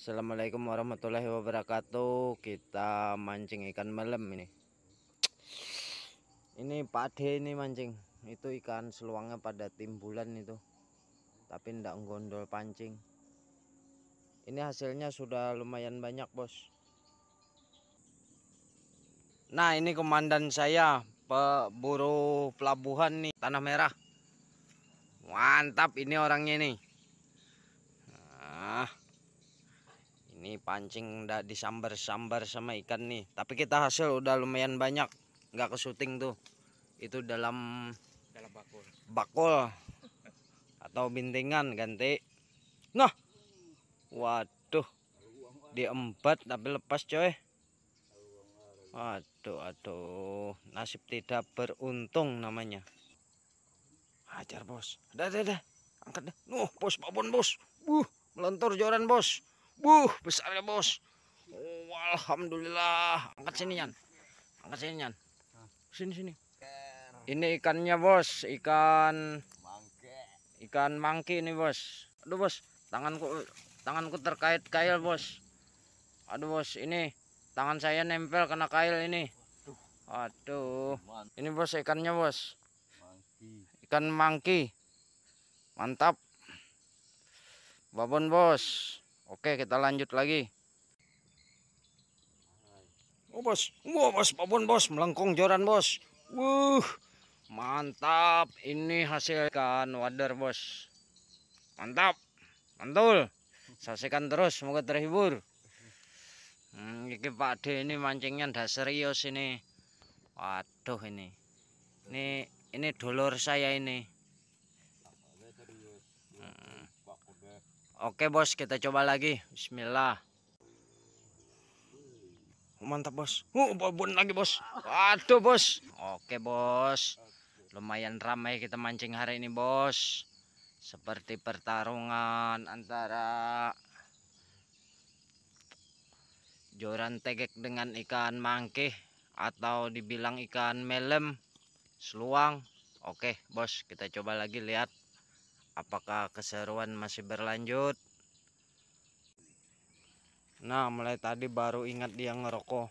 Assalamualaikum warahmatullahi wabarakatuh. Kita mancing ikan melem ini. Ini Pak D ini mancing. Itu ikan seluangnya pada timbulan itu. Tapi ndak gondol pancing. Ini hasilnya sudah lumayan banyak, Bos. Nah, ini komandan saya, pemburu pelabuhan nih, Tanah Merah. Mantap ini orangnya nih. Nah, ini pancing udah disambar-sambar sama ikan nih. Tapi kita hasil udah lumayan banyak. Nggak ke syuting tuh. Itu dalam bakul atau bintingan ganti. Nah, waduh, diembat tapi lepas coy. Aduh, nasib tidak beruntung namanya. Hajar bos, dah, angkat dah. Bos, babon bos. Melentur joran bos. Besarnya bos. Oh, alhamdulillah. Angkat sini Yan. Sini. Ini ikannya bos, ikan mangki ini bos. Aduh bos, tanganku terkait kail bos. Aduh bos, ini tangan saya nempel kena kail ini. Aduh, ini bos ikannya bos. Ikan mangki, mantap. Babon bos. Oke, kita lanjut lagi. Oh bos, babon bos, melengkung joran bos. Mantap. Ini hasil ikan wader bos. Mantap, mantul. Saksikan terus, semoga terhibur. Ini Pak D ini mancingnya udah serius ini. Waduh ini dulur saya ini. Oke bos, kita coba lagi. Bismillah. Mantap bos. Babon lagi bos. Waduh bos. Oke bos. Lumayan ramai kita mancing hari ini bos. Seperti pertarungan antara joran tegek dengan ikan mangkih atau dibilang ikan melem, seluang. Oke bos, kita coba lagi lihat apakah keseruan masih berlanjut. Nah, mulai tadi baru ingat dia ngerokok.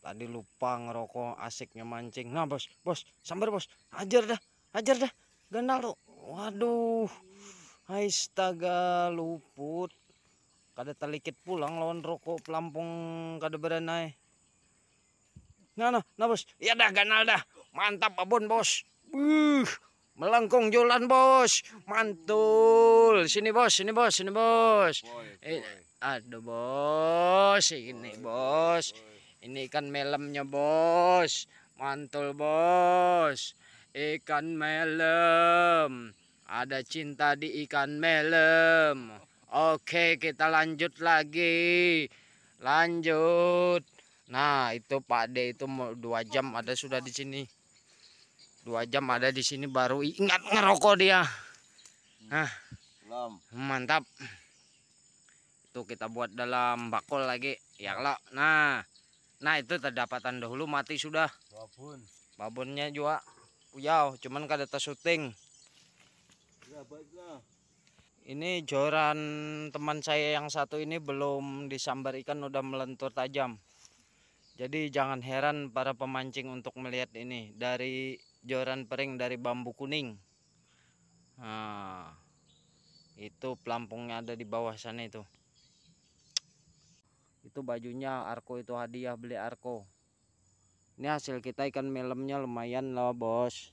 Tadi lupa ngerokok, asiknya mancing. Nah bos, sambar bos. Hajar dah. Ganal tuh. Waduh. Astaga, luput. Kada telikit pulang lawan rokok pelampung kada berenai. Nah bos. Ya dah ganal dah. Mantap babon bos. Melengkung jolan bos. Mantul. Sini bos. Aduh bos, ini bos. Ini ikan melemnya bos. Mantul bos. Ikan melem. Ada cinta di ikan melem. Oke, kita lanjut lagi. Nah, itu Pak D itu 2 jam ada sudah di sini. 2 jam ada di sini baru ingat ngerokok dia. Nah, mantap. Itu kita buat dalam bakul lagi ya kalau. Nah itu terdapatan dahulu mati sudah. Babonnya juga uyau, cuman kada tersyuting. Ini joran teman saya yang satu ini belum disambar ikan udah melentur tajam. Jadi jangan heran para pemancing untuk melihat ini dari joran pering dari bambu kuning. Nah, itu pelampungnya ada di bawah sana itu. Itu bajunya Arko, itu hadiah beli Arko. Ini hasil kita ikan melemnya lumayan loh bos.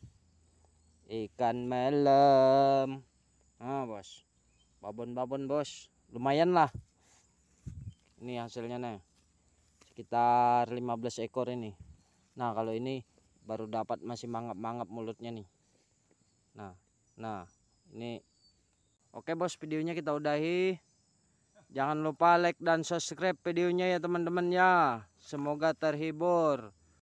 Ikan melem. Nah bos, babon bos, lumayan lah. Ini hasilnya nih, sekitar 15 ekor ini. Nah kalau ini baru dapat masih mangap mulutnya nih. Nah ini. Oke bos, videonya kita udahi. Jangan lupa like dan subscribe videonya ya teman-teman ya. Semoga terhibur.